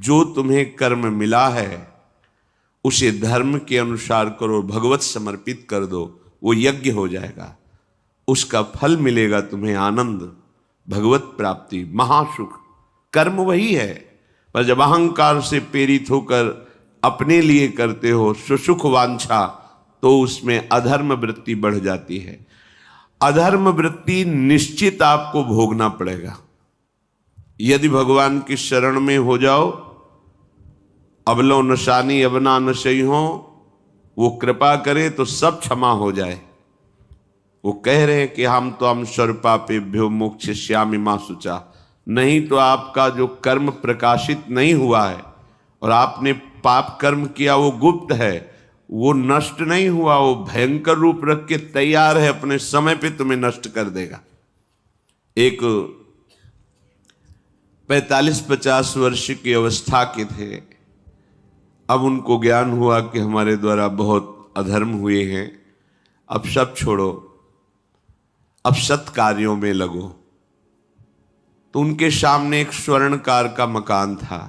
जो तुम्हें कर्म मिला है उसे धर्म के अनुसार करो, भगवत समर्पित कर दो, वो यज्ञ हो जाएगा, उसका फल मिलेगा तुम्हें आनंद, भगवत प्राप्ति, महासुख। कर्म वही है, पर जब अहंकार से प्रेरित होकर अपने लिए करते हो सुसुख वांछा, तो उसमें अधर्म वृत्ति बढ़ जाती है। अधर्म वृत्ति निश्चित आपको भोगना पड़ेगा। यदि भगवान की शरण में हो जाओ, अबलो नशानी अबना नशई हो, वो कृपा करे तो सब क्षमा हो जाए। वो कह रहे हैं कि हम तो हम सर्वपापेभ्यो मोक्षयिष्यामि मा शुचा। नहीं तो आपका जो कर्म प्रकाशित नहीं हुआ है और आपने पाप कर्म किया वो गुप्त है, वो नष्ट नहीं हुआ, वो भयंकर रूप रख के तैयार है, अपने समय पे तुम्हें नष्ट कर देगा। एक 45-50 वर्ष की अवस्था के थे, अब उनको ज्ञान हुआ कि हमारे द्वारा बहुत अधर्म हुए हैं, अब सब छोड़ो, अब सत् कार्यों में लगो। तो उनके सामने एक स्वर्णकार का मकान था।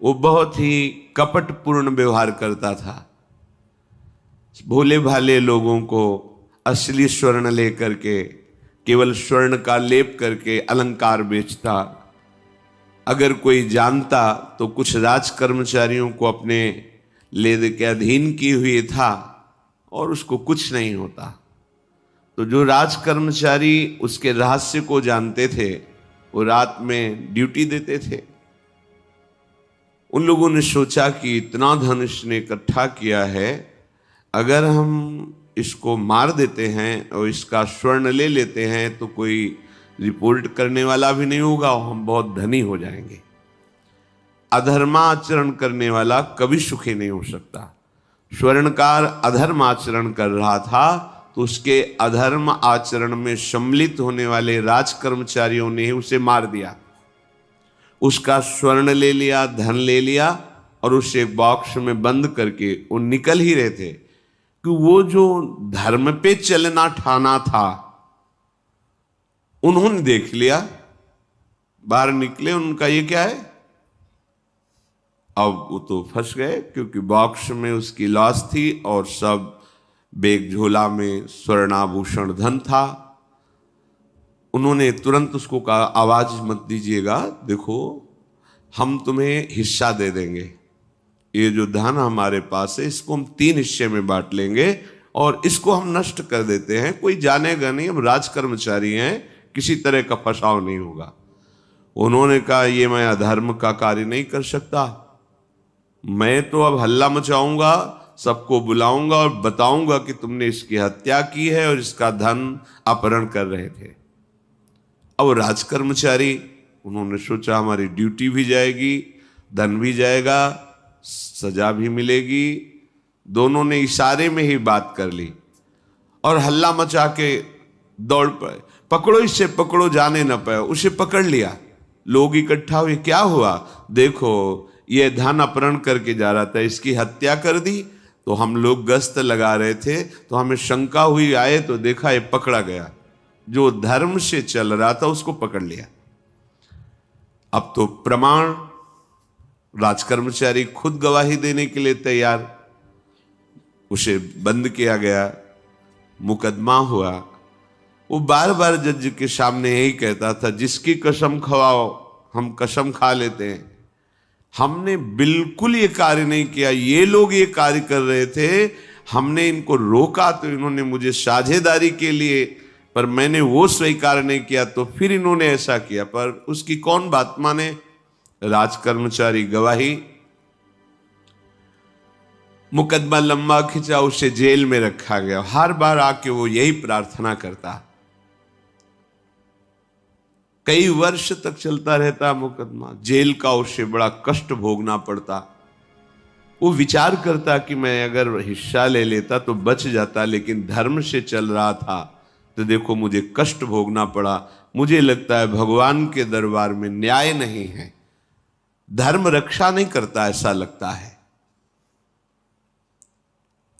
वो बहुत ही कपटपूर्ण व्यवहार करता था, भोले भाले लोगों को असली स्वर्ण लेकर के केवल स्वर्ण का लेप करके अलंकार बेचता। अगर कोई जानता तो कुछ राज कर्मचारियों को अपने ले के अधीन किए हुए था और उसको कुछ नहीं होता। तो जो राज कर्मचारी उसके रहस्य को जानते थे वो रात में ड्यूटी देते थे। उन लोगों ने सोचा कि इतना धन इसने इकट्ठा किया है, अगर हम इसको मार देते हैं और इसका स्वर्ण ले लेते हैं तो कोई रिपोर्ट करने वाला भी नहीं होगा और हम बहुत धनी हो जाएंगे। अधर्माचरण करने वाला कभी सुखी नहीं हो सकता। स्वर्णकार अधर्म आचरण कर रहा था तो उसके अधर्म आचरण में सम्मिलित होने वाले राज कर्मचारियों ने ही उसे मार दिया। उसका स्वर्ण ले लिया, धन ले लिया और उसे एक बॉक्स में बंद करके वो निकल ही रहे थे कि वो जो धर्म पे चलना ठाना था उन्होंने देख लिया। बाहर निकले, उनका ये क्या है, अब वो तो फंस गए क्योंकि बॉक्स में उसकी लाश थी और सब बैग झोला में स्वर्णाभूषण धन था। उन्होंने तुरंत उसको कहा, आवाज मत दीजिएगा, देखो हम तुम्हें हिस्सा दे देंगे, ये जो धन हमारे पास है इसको हम 3 हिस्से में बांट लेंगे और इसको हम नष्ट कर देते हैं, कोई जानेगा नहीं, हम राज कर्मचारी हैं, किसी तरह का फसाव नहीं होगा। उन्होंने कहा, ये मैं अधर्म का कार्य नहीं कर सकता, मैं तो अब हल्ला मचाऊंगा, सबको बुलाऊंगा और बताऊंगा कि तुमने इसकी हत्या की है और इसका धन अपहरण कर रहे थे। अब राज कर्मचारी, उन्होंने सोचा हमारी ड्यूटी भी जाएगी, धन भी जाएगा, सजा भी मिलेगी। दोनों ने इशारे में ही बात कर ली और हल्ला मचा के दौड़ पड़े, पकड़ो इसे, पकड़ो, जाने न पाए। उसे पकड़ लिया, लोग इकट्ठा हुए, क्या हुआ, देखो ये धन अपहरण करके जा रहा था, इसकी हत्या कर दी। तो हम लोग गश्त लगा रहे थे तो हमें शंका हुई, आए तो देखा ये पकड़ा गया, जो धर्म से चल रहा था उसको पकड़ लिया। अब तो प्रमाण, राजकर्मचारी खुद गवाही देने के लिए तैयार, उसे बंद किया गया, मुकदमा हुआ। वो बार बार जज के सामने यही कहता था, जिसकी कसम खवाओ हम कसम खा लेते हैं, हमने बिल्कुल ये कार्य नहीं किया, ये लोग ये कार्य कर रहे थे, हमने इनको रोका तो इन्होंने मुझे साझेदारी के लिए, पर मैंने वो स्वीकार नहीं किया तो फिर इन्होंने ऐसा किया। पर उसकी कौन बात माने, राजकर्मचारी गवाही। मुकदमा लंबा खिंचा, उसे जेल में रखा गया। हर बार आके वो यही प्रार्थना करता, कई वर्ष तक चलता रहता मुकदमा, जेल का उसे बड़ा कष्ट भोगना पड़ता। वो विचार करता कि मैं अगर हिस्सा ले लेता तो बच जाता, लेकिन धर्म से चल रहा था तो देखो मुझे कष्ट भोगना पड़ा। मुझे लगता है भगवान के दरबार में न्याय नहीं है, धर्म रक्षा नहीं करता, ऐसा लगता है।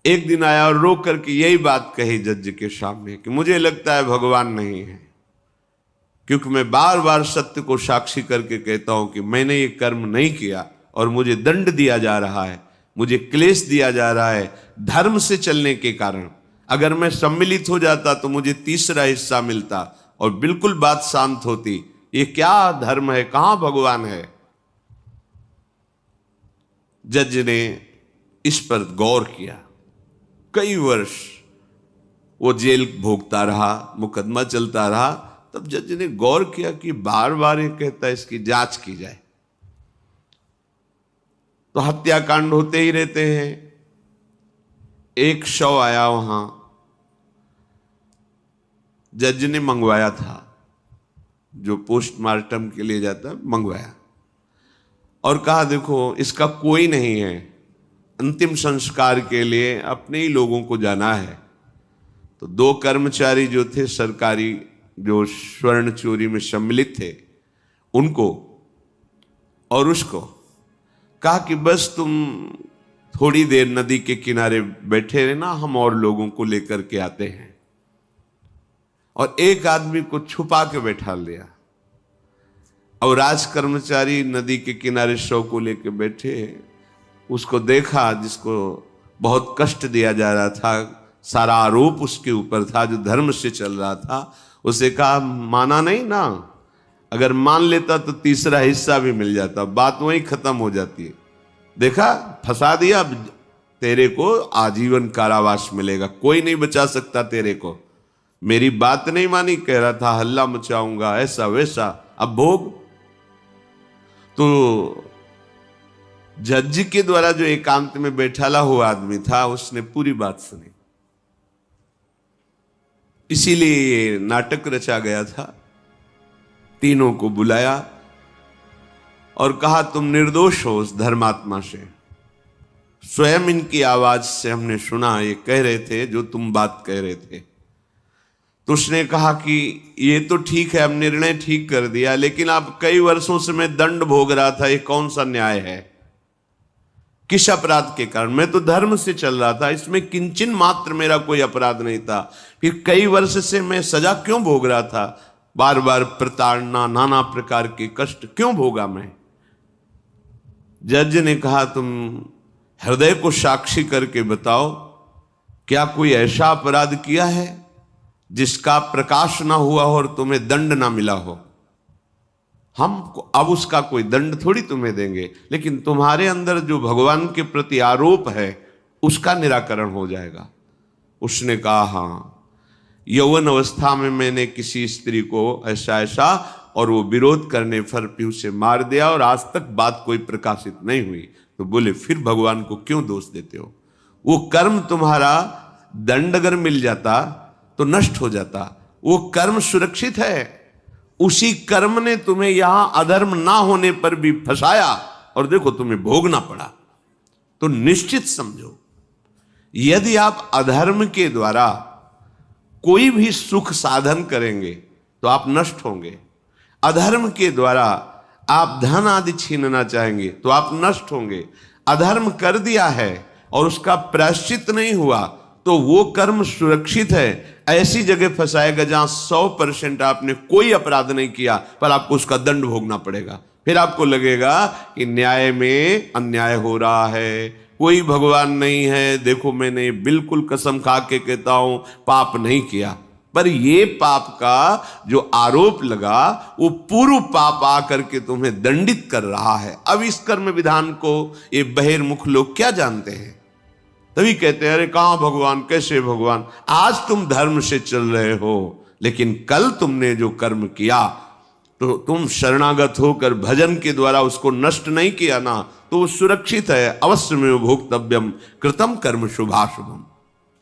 एक दिन आया और रो करके यही बात कही जज के सामने कि मुझे लगता है भगवान नहीं है, क्योंकि मैं बार बार सत्य को साक्षी करके कहता हूं कि मैंने ये कर्म नहीं किया और मुझे दंड दिया जा रहा है, मुझे क्लेश दिया जा रहा है धर्म से चलने के कारण। अगर मैं सम्मिलित हो जाता तो मुझे तीसरा हिस्सा मिलता और बिल्कुल बात शांत होती। ये क्या धर्म है, कहां भगवान है? जज ने इस पर गौर किया। कई वर्ष वो जेल भोगता रहा, मुकदमा चलता रहा। तब जज ने गौर किया कि बार बार ये कहता है इसकी जांच की जाए, तो हत्याकांड होते ही रहते हैं। एक शव आया वहां, जज ने मंगवाया था, जो पोस्टमार्टम के लिए जाता, मंगवाया और कहा देखो इसका कोई नहीं है, अंतिम संस्कार के लिए अपने ही लोगों को जाना है। तो 2 कर्मचारी जो थे सरकारी, जो स्वर्ण चोरी में सम्मिलित थे, उनको और उसको कहा कि बस तुम थोड़ी देर नदी के किनारे बैठे रहना, हम और लोगों को लेकर के आते हैं। और एक आदमी को छुपा के बैठा लिया और राज कर्मचारी नदी के किनारे शव को लेकर बैठे। उसको देखा जिसको बहुत कष्ट दिया जा रहा था, सारा आरोप उसके ऊपर था, जो धर्म से चल रहा था। उसे कहा माना नहीं ना, अगर मान लेता तो तीसरा हिस्सा भी मिल जाता, बात वहीं खत्म हो जाती है। देखा, फंसा दिया, तेरे को आजीवन कारावास मिलेगा, कोई नहीं बचा सकता तेरे को। मेरी बात नहीं मानी, कह रहा था हल्ला मचाऊंगा, ऐसा वैसा, अब भोग। तो जज के द्वारा जो एकांत में बैठाला हुआ आदमी था, उसने पूरी बात सुनी। इसीलिए ये नाटक रचा गया था। तीनों को बुलाया और कहा तुम निर्दोष हो उस धर्मात्मा से। स्वयं इनकी आवाज से हमने सुना, ये कह रहे थे जो तुम बात कह रहे थे। तो उसने कहा कि ये तो ठीक है, अब निर्णय ठीक कर दिया, लेकिन अब कई वर्षों से मैं दंड भोग रहा था, ये कौन सा न्याय है? किस अपराध के कारण? मैं तो धर्म से चल रहा था, इसमें किंचन मात्र मेरा कोई अपराध नहीं था, फिर कई वर्ष से मैं सजा क्यों भोग रहा था? बार बार प्रताड़ना, नाना प्रकार के कष्ट क्यों भोगा मैं? जज ने कहा तुम हृदय को साक्षी करके बताओ, क्या कोई ऐसा अपराध किया है जिसका प्रकाश ना हुआ हो और तुम्हें दंड ना मिला हो? हम अब उसका कोई दंड थोड़ी तुम्हें देंगे, लेकिन तुम्हारे अंदर जो भगवान के प्रति आरोप है उसका निराकरण हो जाएगा। उसने कहा हाँ, यौवन अवस्था में मैंने किसी स्त्री को ऐसा ऐसा, और वो विरोध करने पर भी उसे मार दिया और आज तक बात कोई प्रकाशित नहीं हुई। तो बोले फिर भगवान को क्यों दोष देते हो? वो कर्म तुम्हारा दंड अगर मिल जाता तो नष्ट हो जाता, वो कर्म सुरक्षित है। उसी कर्म ने तुम्हें यहां अधर्म ना होने पर भी फंसाया और देखो तुम्हें भोगना पड़ा। तो निश्चित समझो, यदि आप अधर्म के द्वारा कोई भी सुख साधन करेंगे तो आप नष्ट होंगे। अधर्म के द्वारा आप धन आदि छीनना चाहेंगे तो आप नष्ट होंगे। अधर्म कर दिया है और उसका प्रायश्चित नहीं हुआ तो वो कर्म सुरक्षित है। ऐसी जगह फंसाएगा जहां 100% आपने कोई अपराध नहीं किया पर आपको उसका दंड भोगना पड़ेगा। फिर आपको लगेगा कि न्याय में अन्याय हो रहा है, कोई भगवान नहीं है। देखो मैंने बिल्कुल कसम खा के कहता हूं पाप नहीं किया, पर ये पाप का जो आरोप लगा वो पूर्व पाप आकर के तुम्हें दंडित कर रहा है। अब इस कर्म विधान को ये बहिर्मुख लोग क्या जानते हैं? तभी कहते हैं अरे कहां भगवान, कैसे भगवान? आज तुम धर्म से चल रहे हो, लेकिन कल तुमने जो कर्म किया तो तुम शरणागत होकर भजन के द्वारा उसको नष्ट नहीं किया ना, तो वो सुरक्षित है। अवश्य में भोक्तव्यम कृतम कर्म शुभाशुभम।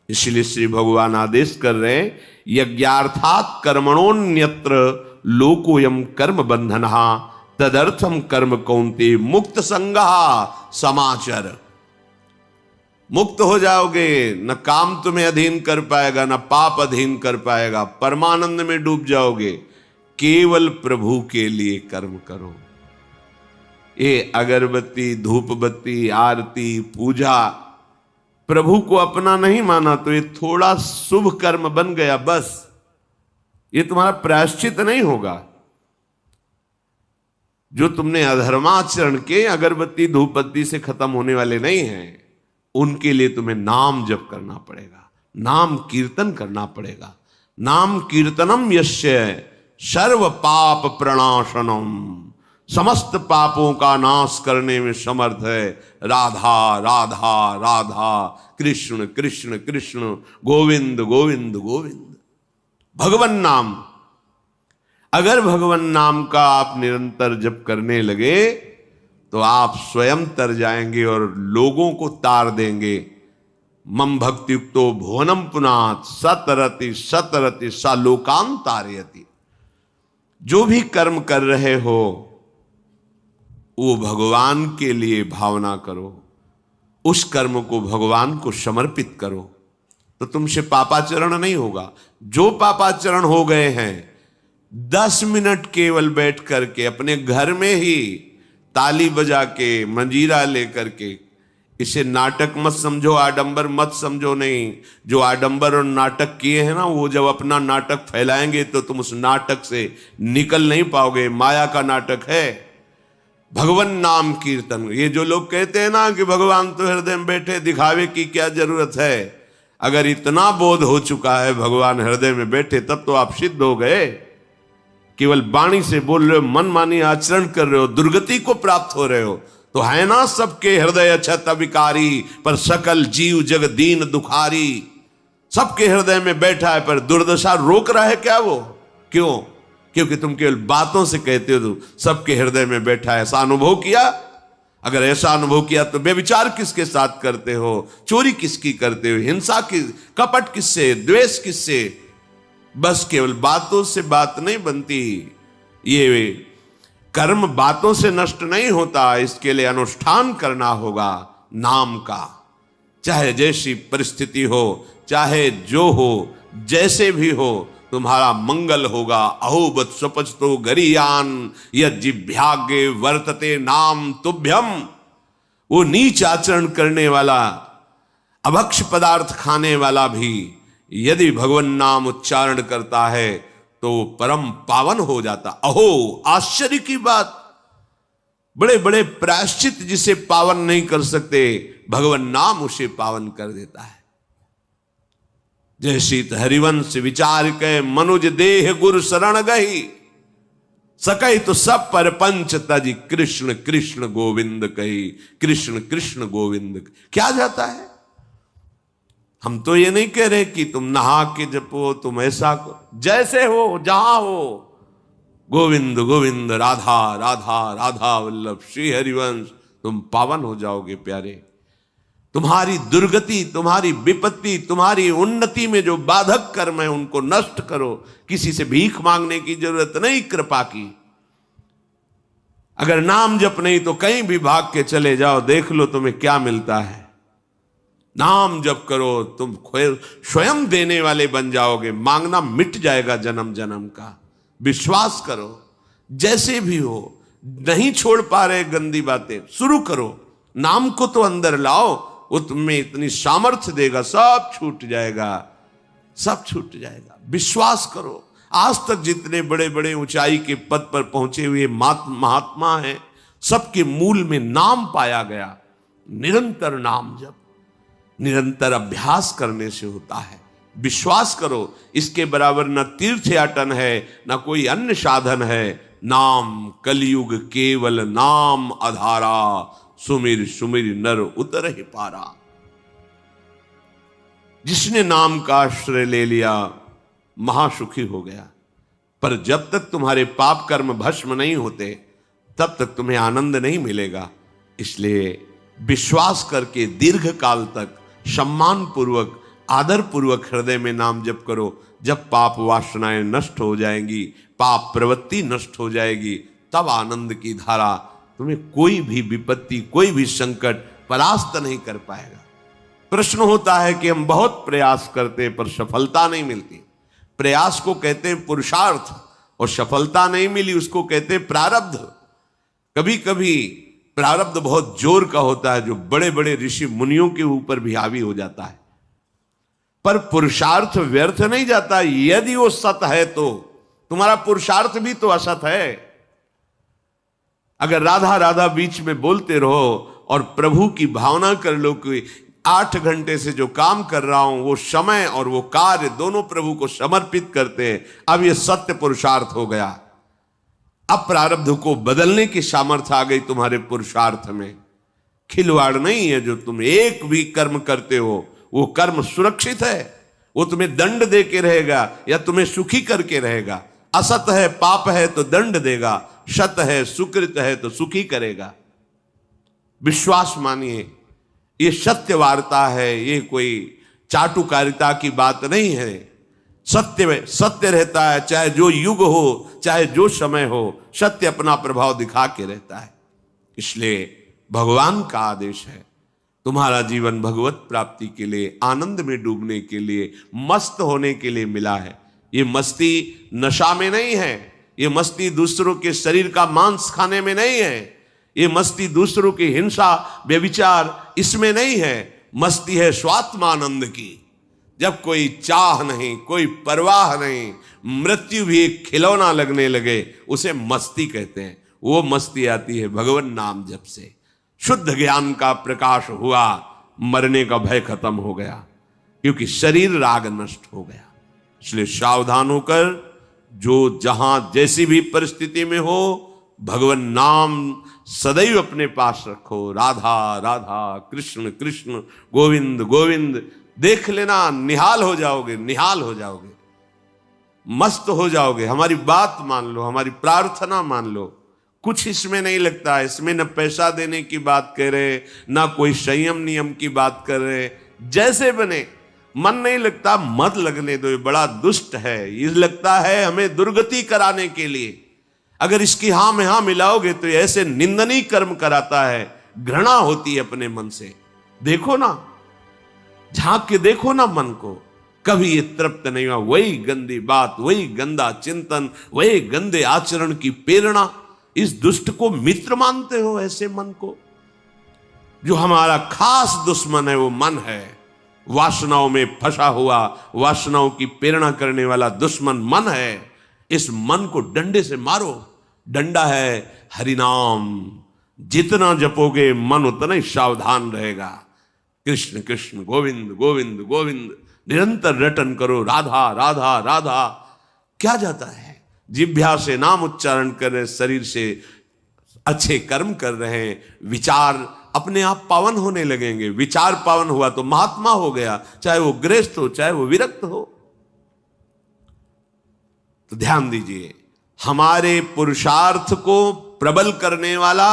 इसलिए श्री भगवान आदेश कर रहे हैं यज्ञार्थात् कर्मणोन्यत्र लोकोयम कर्म बंधनहा तदर्थम कर्म कौन्ते मुक्त संगहा समाचर। मुक्त हो जाओगे, न काम तुम्हें अधीन कर पाएगा, न पाप अधीन कर पाएगा, परमानंद में डूब जाओगे। केवल प्रभु के लिए कर्म करो। ये अगरबत्ती, धूप बत्ती, आरती, पूजा, प्रभु को अपना नहीं माना तो ये थोड़ा शुभ कर्म बन गया, बस ये तुम्हारा प्रायश्चित नहीं होगा। जो तुमने अधर्माचरण के अगरबत्ती धूपबत्ती से खत्म होने वाले नहीं हैं, उनके लिए तुम्हें नाम जप करना पड़ेगा, नाम कीर्तन करना पड़ेगा। नाम कीर्तनम यस्य सर्व पाप प्रणाशनम, समस्त पापों का नाश करने में समर्थ है। राधा राधा राधा, कृष्ण कृष्ण कृष्ण, गोविंद गोविंद गोविंद। भगवन नाम, अगर भगवन नाम का आप निरंतर जप करने लगे तो आप स्वयं तर जाएंगे और लोगों को तार देंगे। मम भक्तियुक्तो भुवनम पुनात सतरति सतरति सा लोकान तारयति। जो भी कर्म कर रहे हो वो भगवान के लिए भावना करो, उस कर्म को भगवान को समर्पित करो, तो तुमसे पापाचरण नहीं होगा। जो पापाचरण हो गए हैं 10 मिनट केवल बैठ करके अपने घर में ही ताली बजा के मंजीरा लेकर के, इसे नाटक मत समझो, आडंबर मत समझो। नहीं, जो आडंबर और नाटक किए हैं ना, वो जब अपना नाटक फैलाएंगे तो तुम उस नाटक से निकल नहीं पाओगे। माया का नाटक है। भगवान नाम कीर्तन, ये जो लोग कहते हैं ना कि भगवान तो हृदय में बैठे, दिखावे की क्या जरूरत है। अगर इतना बोध हो चुका है भगवान हृदय में बैठे, तब तो आप सिद्ध हो गए। केवल वाणी से बोल रहे हो, मन मानी आचरण कर रहे हो, दुर्गति को प्राप्त हो रहे हो, तो है ना सबके हृदय अछत अविकारी, पर सकल जीव जग दीन दुखारी। सबके हृदय में बैठा है, पर दुर्दशा रोक रहा है क्या वो? क्यों? क्योंकि तुम केवल बातों से कहते हो तो सबके हृदय में बैठा है। ऐसा अनुभव किया? अगर ऐसा अनुभव किया तो बेविचार किसके साथ करते हो, चोरी किसकी करते हो, हिंसा की, कपट किससे, द्वेष किससे? बस केवल बातों से बात नहीं बनती। ये कर्म बातों से नष्ट नहीं होता, इसके लिए अनुष्ठान करना होगा नाम का। चाहे जैसी परिस्थिति हो, चाहे जो हो, जैसे भी हो, तुम्हारा मंगल होगा। अहोबत स्वपचतो गरियान यज्जिभ्यागे वर्तते नाम तुभ्यम। वो नीच आचरण करने वाला, अभक्ष पदार्थ खाने वाला भी यदि भगवान नाम उच्चारण करता है तो परम पावन हो जाता। अहो, आश्चर्य की बात, बड़े बड़े प्रायश्चित जिसे पावन नहीं कर सकते, भगवान नाम उसे पावन कर देता है। जैसी हरिवंश विचार के मनुज देह गुरु शरण गही, सकई तो सब पर पंच तज कृष्ण कृष्ण गोविंद कही। कृष्ण कृष्ण गोविंद क्या जाता है? हम तो ये नहीं कह रहे कि तुम नहा के जपो, तुम ऐसा को, जैसे हो जहां हो, गोविंद गोविंद राधा राधा राधा वल्लभ श्री हरिवंश, तुम पावन हो जाओगे प्यारे। तुम्हारी दुर्गति, तुम्हारी विपत्ति, तुम्हारी उन्नति में जो बाधक कर्म है उनको नष्ट करो। किसी से भीख मांगने की जरूरत नहीं, कृपा की। अगर नाम जप नहीं तो कहीं भी भाग के चले जाओ, देख लो तुम्हें क्या मिलता है। नाम जप करो, तुम स्वयं देने वाले बन जाओगे। मांगना मिट जाएगा जन्म जन्म का। विश्वास करो, जैसे भी हो। नहीं छोड़ पा रहे गंदी बातें, शुरू करो। नाम को तो अंदर लाओ, वो तुम्हें इतनी सामर्थ्य देगा, सब छूट जाएगा, सब छूट जाएगा। विश्वास करो। आज तक जितने बड़े बड़े ऊंचाई के पद पर पहुंचे हुए महात्मा हैं, सबके मूल में नाम पाया गया। निरंतर नाम जप, निरंतर अभ्यास करने से होता है। विश्वास करो, इसके बराबर न तीर्थयाटन है, न कोई अन्य साधन है। नाम कलयुग केवल नाम आधारा, सुमिर सुमिर नर उतर ही पारा। जिसने नाम का आश्रय ले लिया महासुखी हो गया। पर जब तक तुम्हारे पाप कर्म भस्म नहीं होते, तब तक तुम्हें आनंद नहीं मिलेगा। इसलिए विश्वास करके दीर्घ काल तक सम्मान पूर्वक, आदर पूर्वक हृदय में नाम जप करो। जब पाप वासनाएं नष्ट हो जाएंगी, पाप प्रवृत्ति नष्ट हो जाएगी, तब आनंद की धारा, तुम्हें कोई भी विपत्ति, कोई भी संकट परास्त नहीं कर पाएगा। प्रश्न होता है कि हम बहुत प्रयास करते हैं पर सफलता नहीं मिलती। प्रयास को कहते हैं पुरुषार्थ, और सफलता नहीं मिली उसको कहते हैं प्रारब्ध। कभी कभी प्रारब्ध बहुत जोर का होता है, जो बड़े बड़े ऋषि मुनियों के ऊपर भी हावी हो जाता है। पर पुरुषार्थ व्यर्थ नहीं जाता। यदि वो सत है तो तुम्हारा पुरुषार्थ भी तो असत है। अगर राधा राधा बीच में बोलते रहो और प्रभु की भावना कर लो कि 8 घंटे से जो काम कर रहा हूं वो समय और वो कार्य दोनों प्रभु को समर्पित करते हैं, अब ये सत्य पुरुषार्थ हो गया। अब प्रारब्ध को बदलने की सामर्थ्य आ गई तुम्हारे पुरुषार्थ में। खिलवाड़ नहीं है जो तुम एक भी कर्म करते हो, वो कर्म सुरक्षित है, वो तुम्हें दंड दे के रहेगा या तुम्हें सुखी करके रहेगा। असत है पाप है तो दंड देगा, सत है सुकृत है तो सुखी करेगा। विश्वास मानिए, ये सत्य वार्ता है, ये कोई चाटुकारिता की बात नहीं है। सत्य सत्य रहता है, चाहे जो युग हो चाहे जो समय हो, सत्य अपना प्रभाव दिखा के रहता है। इसलिए भगवान का आदेश है, तुम्हारा जीवन भगवत प्राप्ति के लिए, आनंद में डूबने के लिए, मस्त होने के लिए मिला है। ये मस्ती नशा में नहीं है, ये मस्ती दूसरों के शरीर का मांस खाने में नहीं है, ये मस्ती दूसरों की हिंसा व्यभिचार इसमें नहीं है। मस्ती है स्वात्मानंद की, जब कोई चाह नहीं, कोई परवाह नहीं, मृत्यु भी एक खिलौना लगने लगे, उसे मस्ती कहते हैं। वो मस्ती आती है भगवान नाम जप से। शुद्ध ज्ञान का प्रकाश हुआ, मरने का भय खत्म हो गया, क्योंकि शरीर राग नष्ट हो गया। इसलिए सावधान होकर जो जहां जैसी भी परिस्थिति में हो, भगवान नाम सदैव अपने पास रखो। राधा राधा कृष्ण कृष्ण गोविंद गोविंद, देख लेना, निहाल हो जाओगे, निहाल हो जाओगे, मस्त हो जाओगे। हमारी बात मान लो, हमारी प्रार्थना मान लो, कुछ इसमें नहीं लगता। इसमें न पैसा देने की बात कर रहे, ना कोई संयम नियम की बात कर रहे, जैसे बने। मन नहीं लगता, मत लगने दो, ये बड़ा दुष्ट है, ये लगता है हमें दुर्गति कराने के लिए। अगर इसकी हां में हां मिलाओगे तो ऐसे निंदनीय कर्म कराता है, घृणा होती है अपने मन से। देखो ना, झांक के देखो ना मन को, कभी ये तृप्त नहीं हुआ। वही गंदी बात, वही गंदा चिंतन, वही गंदे आचरण की प्रेरणा। इस दुष्ट को मित्र मानते हो, ऐसे मन को? जो हमारा खास दुश्मन है वो मन है, वासनाओं में फंसा हुआ, वासनाओं की प्रेरणा करने वाला दुश्मन मन है। इस मन को डंडे से मारो। डंडा है हरिनाम, जितना जपोगे मन उतना ही सावधान रहेगा। कृष्ण कृष्ण गोविंद गोविंद गोविंद निरंतर रटन करो, राधा राधा राधा। क्या जाता है? जिह्वा से नाम उच्चारण कर रहे, शरीर से अच्छे कर्म कर रहे हैं, विचार अपने आप पावन होने लगेंगे। विचार पावन हुआ तो महात्मा हो गया, चाहे वो गृहस्थ हो चाहे वो विरक्त हो। तो ध्यान दीजिए, हमारे पुरुषार्थ को प्रबल करने वाला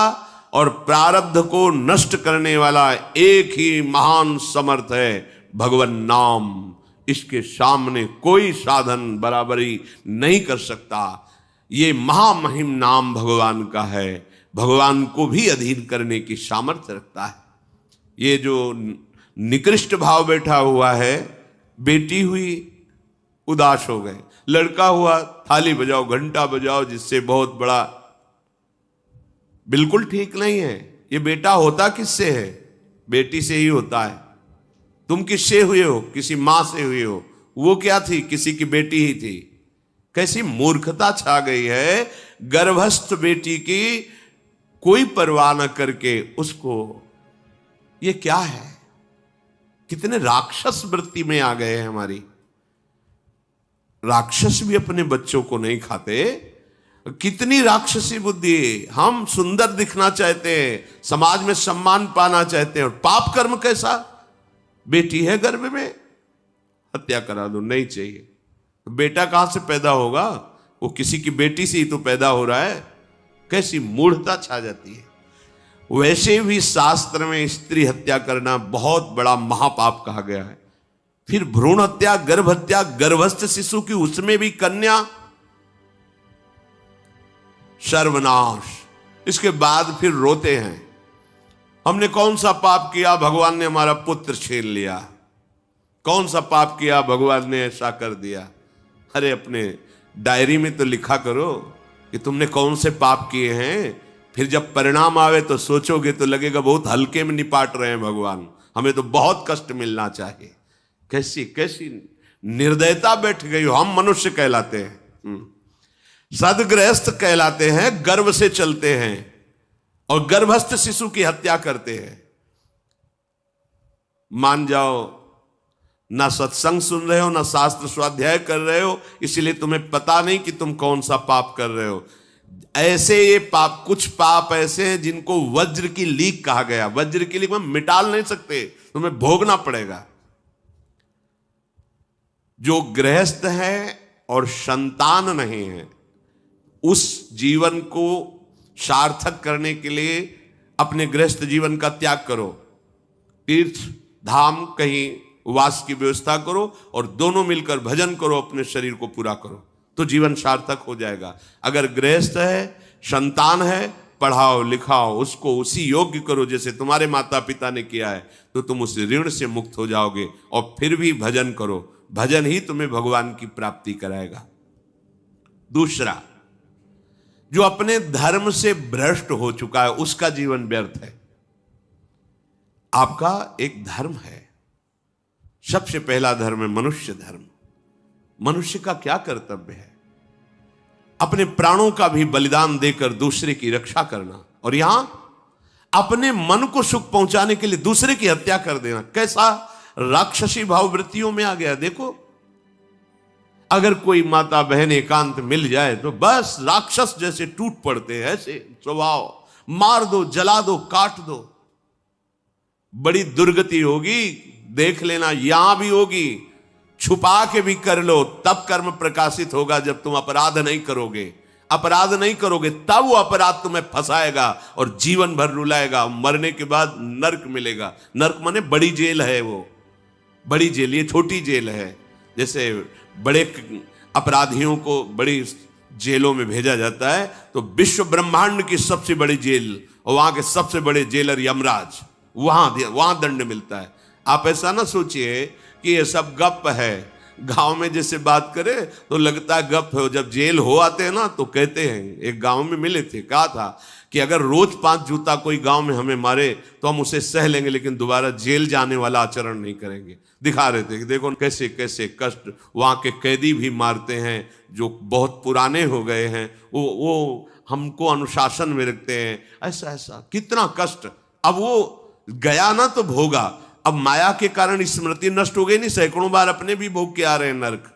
और प्रारब्ध को नष्ट करने वाला एक ही महान समर्थ है, भगवान नाम। इसके सामने कोई साधन बराबरी नहीं कर सकता। ये महामहिम नाम भगवान का है, भगवान को भी अधीन करने की सामर्थ्य रखता है। ये जो निकृष्ट भाव बैठा हुआ है, बेटी हुई उदास हो गए, लड़का हुआ थाली बजाओ घंटा बजाओ, जिससे बहुत बड़ा, बिल्कुल ठीक नहीं है। ये बेटा होता किससे है? बेटी से ही होता है। तुम किससे हुए हो? किसी मां से हुए हो। वो क्या थी? किसी की बेटी ही थी। कैसी मूर्खता छा गई है, गर्भस्थ बेटी की कोई परवाह न करके उसको, ये क्या है? कितने राक्षस वृत्ति में आ गए हैं हमारी। राक्षस भी अपने बच्चों को नहीं खाते। कितनी राक्षसी बुद्धि। हम सुंदर दिखना चाहते हैं, समाज में सम्मान पाना चाहते हैं, और पाप कर्म कैसा? बेटी है गर्भ में, हत्या करा दो, नहीं चाहिए। बेटा कहां से पैदा होगा? वो किसी की बेटी से ही तो पैदा हो रहा है। कैसी मूढ़ता छा जाती है। वैसे भी शास्त्र में स्त्री हत्या करना बहुत बड़ा महापाप कहा गया है। फिर भ्रूण हत्या, गर्भ हत्या, गर्भस्थ शिशु की, उसमें भी कन्या, सर्वनाश। इसके बाद फिर रोते हैं, हमने कौन सा पाप किया, भगवान ने हमारा पुत्र छीन लिया। कौन सा पाप किया, भगवान ने ऐसा कर दिया। अरे अपने डायरी में तो लिखा करो कि तुमने कौन से पाप किए हैं। फिर जब परिणाम आवे तो सोचोगे तो लगेगा बहुत हल्के में निपाट रहे हैं भगवान, हमें तो बहुत कष्ट मिलना चाहिए। कैसी कैसी निर्दयता बैठ गई हो। हम मनुष्य कहलाते हैं, सदगृहस्थ कहलाते हैं, गर्व से चलते हैं। और गर्भस्थ शिशु की हत्या करते हैं। मान जाओ, ना सत्संग सुन रहे हो, ना शास्त्र स्वाध्याय कर रहे हो, इसलिए तुम्हें पता नहीं कि तुम कौन सा पाप कर रहे हो। ऐसे ये पाप, कुछ पाप ऐसे हैं जिनको वज्र की लीक कहा गया। वज्र की लीक में मिटाल नहीं सकते, तुम्हें भोगना पड़ेगा। जो गृहस्थ है और संतान नहीं है, उस जीवन को सार्थक करने के लिए अपने गृहस्थ जीवन का त्याग करो, तीर्थ धाम कहीं वास की व्यवस्था करो और दोनों मिलकर भजन करो, अपने शरीर को पूरा करो, तो जीवन सार्थक हो जाएगा। अगर गृहस्थ है, संतान है, पढ़ाओ लिखाओ, उसको उसी योग्य करो जैसे तुम्हारे माता पिता ने किया है, तो तुम उस ऋण से मुक्त हो जाओगे। और फिर भी भजन करो, भजन ही तुम्हें भगवान की प्राप्ति कराएगा। दूसरा, जो अपने धर्म से भ्रष्ट हो चुका है, उसका जीवन व्यर्थ है। आपका एक धर्म है, सबसे पहला धर्म है मनुष्य धर्म। मनुष्य का क्या कर्तव्य है? अपने प्राणों का भी बलिदान देकर दूसरे की रक्षा करना, और यहां अपने मन को सुख पहुंचाने के लिए दूसरे की हत्या कर देना। कैसा राक्षसी भाववृत्तियों में आ गया। देखो, अगर कोई माता बहन एकांत मिल जाए तो बस राक्षस जैसे टूट पड़ते हैं, ऐसे स्वभाव, मार दो, जला दो, काट दो। बड़ी दुर्गति होगी, देख लेना, यहां भी होगी। छुपा के भी कर लो, तब कर्म प्रकाशित होगा जब तुम अपराध नहीं करोगे। अपराध नहीं करोगे तब वो अपराध तुम्हें फंसाएगा और जीवन भर रुलाएगा। मरने के बाद नर्क मिलेगा। नर्क माने बड़ी जेल है, वो बड़ी जेल, ये छोटी जेल है। जैसे बड़े अपराधियों को बड़ी जेलों में भेजा जाता है, तो विश्व ब्रह्मांड की सबसे बड़ी जेल और वहां के सबसे बड़े जेलर यमराज, वहां दंड मिलता है। आप ऐसा ना सोचिए कि ये सब गप है। गांव में जैसे बात करे तो लगता है गप है, जब जेल हो आते हैं ना तो कहते हैं। एक गांव में मिले थे, कहा था कि अगर रोज 5 जूता कोई गांव में हमें मारे तो हम उसे सह लेंगे, लेकिन दोबारा जेल जाने वाला आचरण नहीं करेंगे। दिखा रहे थे कि देखो कैसे कैसे कष्ट वहां के कैदी भी मारते हैं जो बहुत पुराने हो गए हैं, वो हमको अनुशासन में रखते हैं। ऐसा ऐसा कितना कष्ट। अब वो गया ना तो भोगा, अब माया के कारण स्मृति नष्ट हो गई नहीं, सैकड़ों बार अपने भी भोग के आ रहे हैं नरक।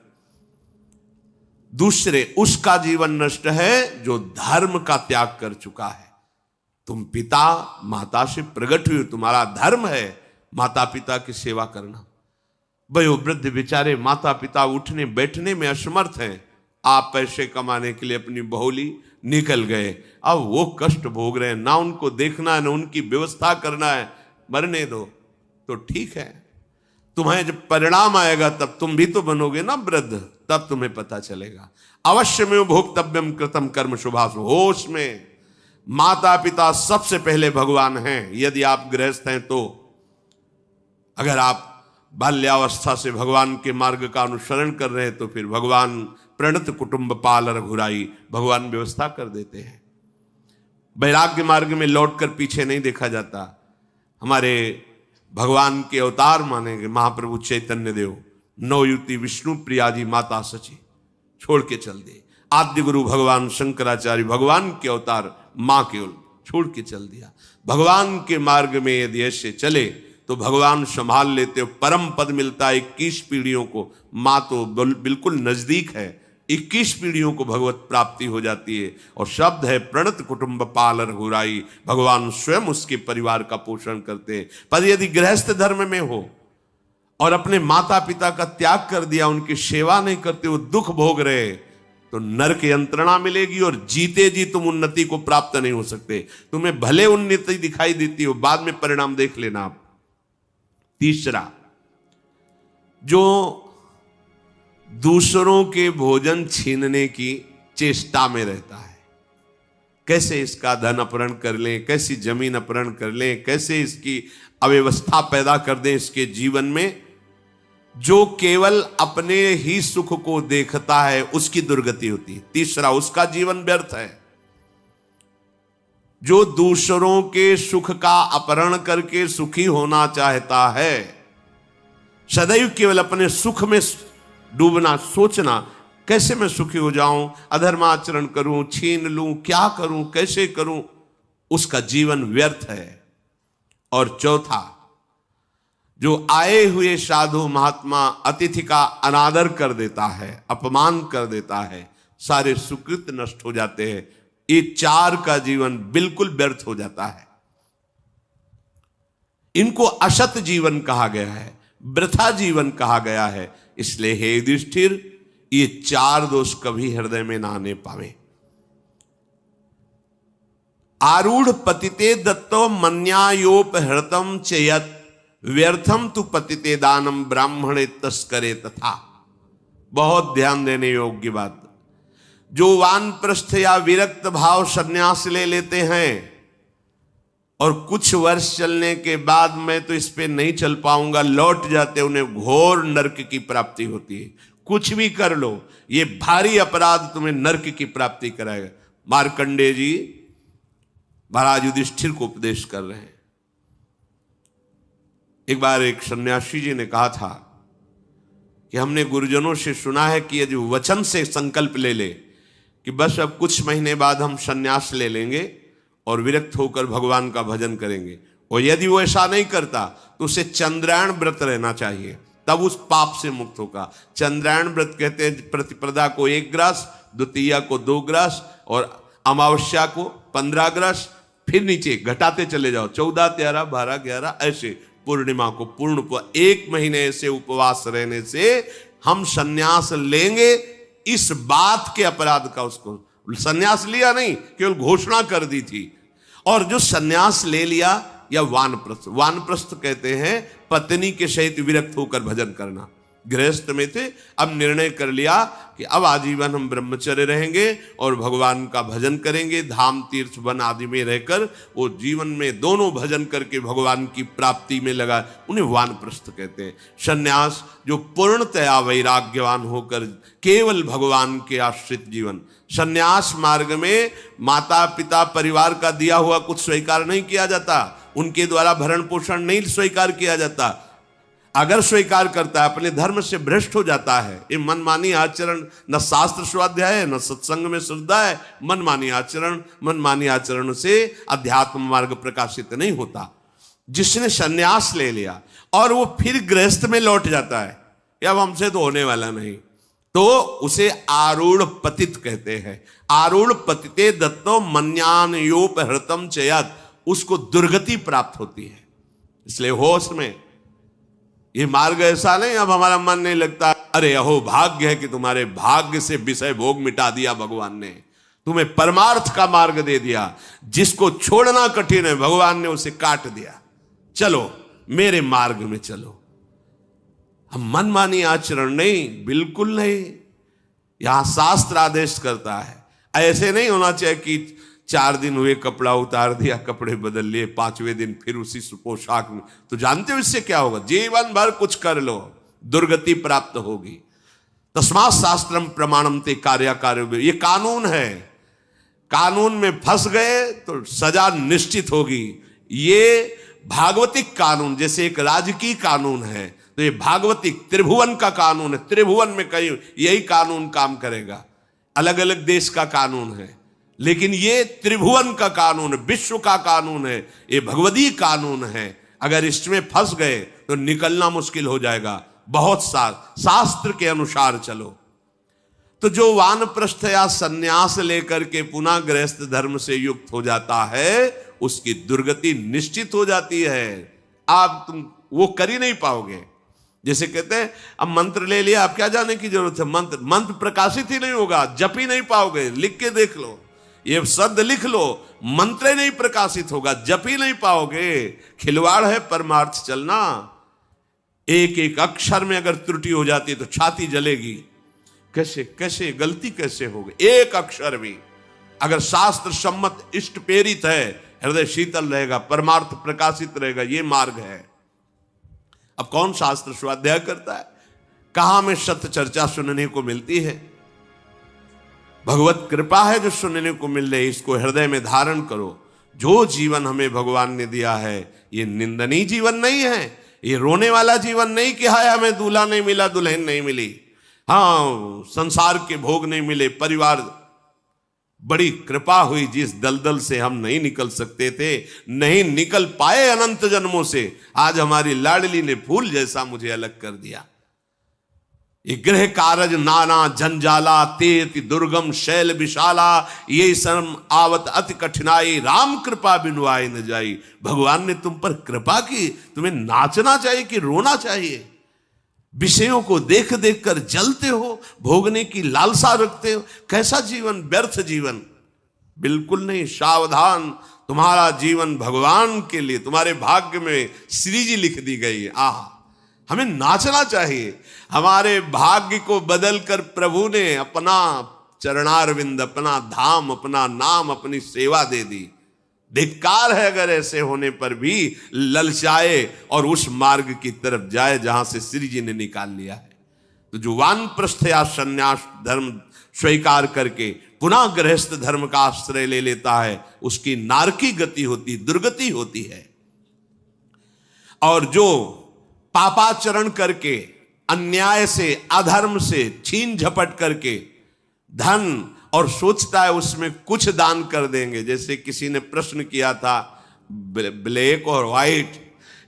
दूसरे, उसका जीवन नष्ट है जो धर्म का त्याग कर चुका है। तुम पिता माता से प्रकट हुए, तुम्हारा धर्म है माता पिता की सेवा करना। वयोवृद्ध बेचारे माता पिता उठने बैठने में असमर्थ हैं, आप पैसे कमाने के लिए अपनी बहुली निकल गए, अब वो कष्ट भोग रहे हैं। ना उनको देखना है, ना उनकी व्यवस्था करना है। मरने दो तो ठीक है, तुम्हें जब परिणाम आएगा तब तुम भी तो बनोगे ना वृद्ध, तब तुम्हें पता चलेगा। अवश्य में भोक्तव्यम कृतम कर्म शुभाशु। होश में, माता पिता सबसे पहले भगवान हैं यदि आप गृहस्थ हैं तो। अगर आप बाल्यावस्था से भगवान के मार्ग का अनुसरण कर रहे हैं तो फिर भगवान प्रणत कुटुंब पाल रघुराई, भगवान व्यवस्था कर देते हैं। वैराग्य मार्ग में लौटकर पीछे नहीं देखा जाता। हमारे भगवान के अवतार मानेंगे महाप्रभु चैतन्य देव, नवयुति विष्णु प्रिया जी माता सची छोड़ के चल दिए। आद्य गुरु भगवान शंकराचार्य भगवान के अवतार मां केवल छोड़ के चल दिया। भगवान के मार्ग में यदि ऐसे चले तो भगवान संभाल लेते हो, परम पद मिलता है 21 पीढ़ियों को। मां तो बिल्कुल नजदीक है, 21 पीढ़ियों को भगवत प्राप्ति हो जाती है। और शब्द है प्रणत कुटुंब पाल रघुराई, भगवान स्वयं उसके परिवार का पोषण करते हैं। पर यदि गृहस्थ धर्म में हो और अपने माता पिता का त्याग कर दिया, उनकी सेवा नहीं करते, वो दुख भोग रहे, तो नरक यंत्रणा मिलेगी और जीते जी तुम उन्नति को प्राप्त नहीं हो सकते। तुम्हें भले उन्नति दिखाई देती हो, बाद में परिणाम देख लेना आप। तीसरा, जो दूसरों के भोजन छीनने की चेष्टा में रहता है, कैसे इसका धन अपहरण कर लें, कैसी जमीन अपहरण कर लें, कैसे इसकी अव्यवस्था पैदा कर दें इसके जीवन में, जो केवल अपने ही सुख को देखता है उसकी दुर्गति होती है। तीसरा, उसका जीवन व्यर्थ है। जो दूसरों के सुख का अपहरण करके सुखी होना चाहता है, सदैव केवल अपने सुख में डूबना, सोचना कैसे मैं सुखी हो जाऊं, अधर्माचरण करूं, छीन लूं, क्या करूं, कैसे करूं, उसका जीवन व्यर्थ है। और चौथा, जो आए हुए साधु महात्मा अतिथि का अनादर कर देता है, अपमान कर देता है, सारे सुकृत नष्ट हो जाते हैं। ये 4 का जीवन बिल्कुल व्यर्थ हो जाता है। इनको असत जीवन कहा गया है, वृथा जीवन कहा गया है। इसलिए हे युधिष्ठिर, ये 4 दोष कभी हृदय में ना आने पावे। आरूढ़ पतिते दत्तो मन्यायोपहृतम चेयत व्यर्थम तु पतिते दानम ब्राह्मणे तस्करे तथा। बहुत ध्यान देने योग्य बात। जो वानप्रस्थ या विरक्त भाव संन्यास ले लेते हैं और कुछ वर्ष चलने के बाद मैं तो इस पे नहीं चल पाऊंगा लौट जाते, उन्हें घोर नरक की प्राप्ति होती है। कुछ भी कर लो, ये भारी अपराध तुम्हें नरक की प्राप्ति कराएगा। मार्कंडेय जी महाराज युधिष्ठिर को उपदेश कर रहे हैं। एक बार एक सन्यासी जी ने कहा था कि हमने गुरुजनों से सुना है कि यदि वचन से संकल्प ले ले कि बस अब कुछ महीने बाद हम सन्यास ले लेंगे और विरक्त होकर भगवान का भजन करेंगे, और यदि वो ऐसा नहीं करता तो उसे चंद्रायण व्रत रहना चाहिए, तब उस पाप से मुक्त होगा। चंद्रायण व्रत कहते हैं प्रतिपदा को 1 ग्रास, द्वितीया को 2 ग्रास और अमावस्या को 15 ग्रास, फिर नीचे घटाते चले जाओ 14, 13, 12, 11 ऐसे पूर्णिमा को पूर्ण 1 महीने से उपवास रहने से हम सन्यास लेंगे। इस बात के अपराध का उसको सन्यास लिया नहीं, केवल घोषणा कर दी थी। और जो सन्यास ले लिया या वानप्रस्थ, वानप्रस्थ कहते हैं पत्नी के सहित विरक्त होकर भजन करना। गृहस्थ में थे, अब निर्णय कर लिया कि अब आजीवन हम ब्रह्मचर्य रहेंगे और भगवान का भजन करेंगे, धाम तीर्थ वन आदि में रहकर वो जीवन में दोनों भजन करके भगवान की प्राप्ति में लगा, उन्हें वानप्रस्थ कहते हैं। सन्यास जो पूर्णतया वैराग्यवान होकर केवल भगवान के आश्रित जीवन। सन्यास मार्ग में माता पिता परिवार का दिया हुआ कुछ स्वीकार नहीं किया जाता, उनके द्वारा भरण पोषण नहीं स्वीकार किया जाता। अगर स्वीकार करता है अपने धर्म से भ्रष्ट हो जाता है। ये मनमानी आचरण, न शास्त्र स्वाध्याय है न सत्संग में श्रद्धा है। मनमानी आचरण से अध्यात्म मार्ग प्रकाशित नहीं होता। जिसने सन्यास ले लिया और वो फिर गृहस्थ में लौट जाता है, अब हमसे तो होने वाला नहीं, तो उसे आरूढ़ पतित कहते हैं। आरूढ़ पतिते दत्तो मन्यानयोपहृतम चयात, उसको दुर्गति प्राप्त होती है। इसलिए होश में ये मार्ग ऐसा नहीं अब हमारा मन नहीं लगता, अरे अहो भाग्य है कि तुम्हारे भाग्य से विषय भोग मिटा दिया भगवान ने, तुम्हें परमार्थ का मार्ग दे दिया। जिसको छोड़ना कठिन है भगवान ने उसे काट दिया, चलो मेरे मार्ग में चलो। हम मनमानी आचरण नहीं, बिल्कुल नहीं। यहां शास्त्र आदेश करता है, ऐसे नहीं होना चाहिए कि 4 दिन हुए कपड़ा उतार दिया, कपड़े बदल लिए, 5वें दिन फिर उसी पोशाक में। तो जानते हो इससे क्या होगा? जीवन भर कुछ कर लो, दुर्गति प्राप्त होगी। तस्मात् शास्त्रम प्रमाणम ते कार्य, ये कानून है। कानून में फंस गए तो सजा निश्चित होगी। ये भागवतिक कानून, जैसे एक राजकीय कानून है, तो ये भागवतिक त्रिभुवन का कानून है। त्रिभुवन में कहीं यही कानून काम करेगा। अलग अलग देश का कानून है, लेकिन ये त्रिभुवन का कानून है, विश्व का कानून है, ये भगवदीय कानून है। अगर इसमें फंस गए तो निकलना मुश्किल हो जाएगा। बहुत शास्त्र के अनुसार चलो। तो जो वानप्रस्थ या सन्यास लेकर के पुनः गृहस्थ धर्म से युक्त हो जाता है, उसकी दुर्गति निश्चित हो जाती है। आप तुम वो कर ही नहीं पाओगे। जैसे कहते हैं अब मंत्र ले लिया, अब क्या जाने की जरूरत है। मंत्र प्रकाशित ही नहीं होगा, जप ही नहीं पाओगे। लिख के देख लो, ये शब्द लिख लो, मंत्र नहीं प्रकाशित होगा, जप ही नहीं पाओगे। खिलवाड़ है परमार्थ चलना। एक एक अक्षर में अगर त्रुटि हो जाती है तो छाती जलेगी। कैसे गलती कैसे होगी? एक अक्षर भी अगर शास्त्र सम्मत इष्ट प्रेरित है, हृदय शीतल रहेगा, परमार्थ प्रकाशित रहेगा। ये मार्ग है। अब कौन शास्त्र स्वाध्याय करता है? कहां में सत्य चर्चा सुनने को मिलती है? भगवत कृपा है जो सुनने को मिल रही, इसको हृदय में धारण करो। जो जीवन हमें भगवान ने दिया है ये निंदनीय जीवन नहीं है, ये रोने वाला जीवन नहीं कि हाय हमें दूल्हा नहीं मिला, दुल्हन नहीं मिली, हाँ संसार के भोग नहीं मिले, परिवार बड़ी कृपा हुई, जिस दलदल से हम नहीं निकल सकते थे, नहीं निकल पाए अनंत जन्मों से, आज हमारी लाडली ने फूल जैसा मुझे अलग कर दिया। ये गृह कारज नाना जंजाला, तेति दुर्गम शैल विशाला, ये शर्म आवत अति कठिनाई, राम कृपा बिनु आए न जाई। भगवान ने तुम पर कृपा की, तुम्हें नाचना चाहिए कि रोना चाहिए? विषयों को देख देख कर जलते हो, भोगने की लालसा रखते हो, कैसा जीवन, व्यर्थ जीवन। बिल्कुल नहीं, सावधान, तुम्हारा जीवन भगवान के लिए, तुम्हारे भाग्य में श्री जी लिख दी गई है। आह, हमें नाचना चाहिए। हमारे भाग्य को बदलकर प्रभु ने अपना चरणारविंद, अपना धाम, अपना नाम, अपनी सेवा दे दी। धिक्कार है अगर ऐसे होने पर भी ललचाए और उस मार्ग की तरफ जाए जहां से श्री जी ने निकाल लिया है। तो जो वानप्रस्थ या संन्यास धर्म स्वीकार करके पुनः गृहस्थ धर्म का आश्रय ले लेता है, उसकी नारकी गति होती, दुर्गति होती है। और जो पापाचरण करके, अन्याय से, अधर्म से छीन झपट करके धन, और सोचता है उसमें कुछ दान कर देंगे। जैसे किसी ने प्रश्न किया था ब्लैक और व्हाइट,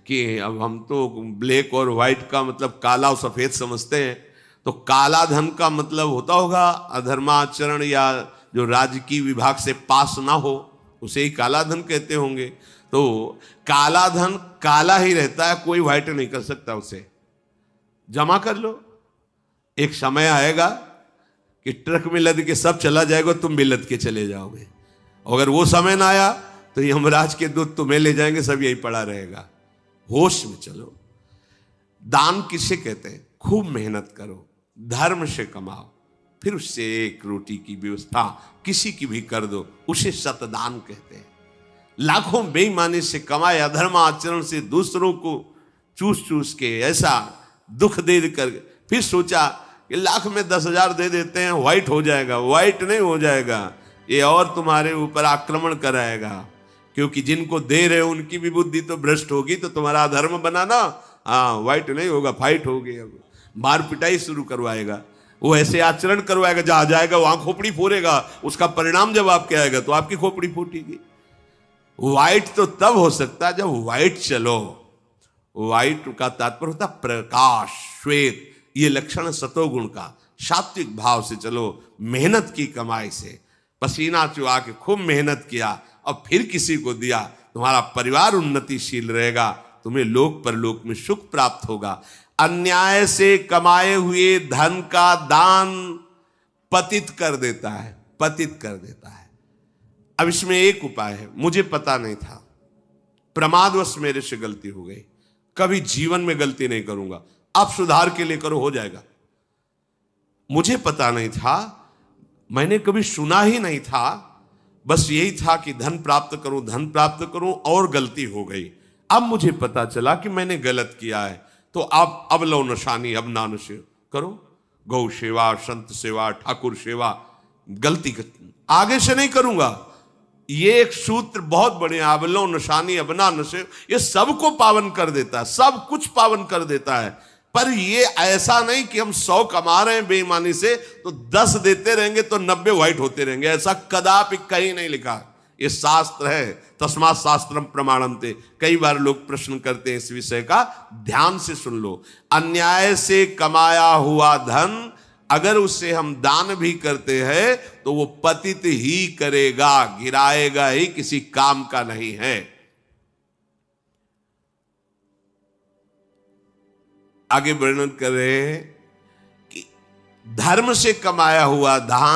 कि अब हम तो ब्लैक और व्हाइट का मतलब काला और सफेद समझते हैं, तो काला धन का मतलब होता होगा अधर्माचरण या जो राजकीय विभाग से पास ना हो, उसे ही काला धन कहते होंगे। तो काला धन काला ही रहता है, कोई व्हाइट नहीं कर सकता उसे। जमा कर लो, एक समय आएगा कि ट्रक में लद के सब चला जाएगा, तुम भी लद के चले जाओगे। अगर वो समय ना आया तो यमराज के दूत तुम्हें ले जाएंगे, सब यही पड़ा रहेगा। होश में चलो। दान किसे कहते हैं? खूब मेहनत करो, धर्म से कमाओ, फिर उससे एक रोटी की व्यवस्था किसी की भी कर दो, उसे सतदान कहते हैं। लाखों बेईमानी से कमाए, अधर्म आचरण से दूसरों को चूस चूस के ऐसा दुख दे कर फिर सोचा कि लाख में 10,000 दे देते हैं, व्हाइट हो जाएगा। व्हाइट नहीं हो जाएगा, ये और तुम्हारे ऊपर आक्रमण कराएगा, क्योंकि जिनको दे रहे हो उनकी भी बुद्धि तो भ्रष्ट होगी, तो तुम्हारा धर्म बनाना, हाँ, व्हाइट नहीं होगा, फाइट होगी। अब मार पिटाई शुरू करवाएगा, वो ऐसे आचरण करवाएगा, जहां जाएगा वहां खोपड़ी फोड़ेगा। उसका परिणाम जब आपके आएगा तो आपकी खोपड़ी फूटेगी। व्हाइट तो तब हो सकता है जब व्हाइट चलो। व्हाइट का तात्पर्य होता प्रकाश, श्वेत, ये लक्षण सतोगुण का। सात्विक भाव से चलो, मेहनत की कमाई से, पसीना चुहा के खूब मेहनत किया और फिर किसी को दिया, तुम्हारा परिवार उन्नतिशील रहेगा, तुम्हें लोक परलोक में सुख प्राप्त होगा। अन्याय से कमाए हुए धन का दान पतित कर देता है, पतित कर देता है। अब इसमें एक उपाय है, मुझे पता नहीं था, प्रमादवश मेरे से गलती हो गई, कभी जीवन में गलती नहीं करूंगा, अब सुधार के लिए करो, हो जाएगा। मुझे पता नहीं था, मैंने कभी सुना ही नहीं था, बस यही था कि धन प्राप्त करूं, धन प्राप्त करूं, और गलती हो गई। अब मुझे पता चला कि मैंने गलत किया है, तो अब लो नशानी, अब ना नशे करो, गौ सेवा, संत सेवा, ठाकुर सेवा, गलती आगे से नहीं करूंगा। ये एक सूत्र बहुत बढ़िया, अबलो नशानी अबना नशे, ये सबको पावन कर देता है, सब कुछ पावन कर देता है। पर ये ऐसा नहीं कि हम 100 कमा रहे हैं बेईमानी से तो 10 देते रहेंगे तो 90 व्हाइट होते रहेंगे, ऐसा कदापि कहीं नहीं लिखा। ये शास्त्र है, तस्मात् शास्त्रम प्रमाणन्ते। कई बार लोग प्रश्न करते हैं इस विषय का, ध्यान से सुन लो। अन्याय से कमाया हुआ धन अगर उसे हम दान भी करते हैं तो वो पतित ही करेगा, गिराएगा ही, किसी काम का नहीं है। आगे वर्णन कर रहे हैं कि धर्म से कमाया हुआ दान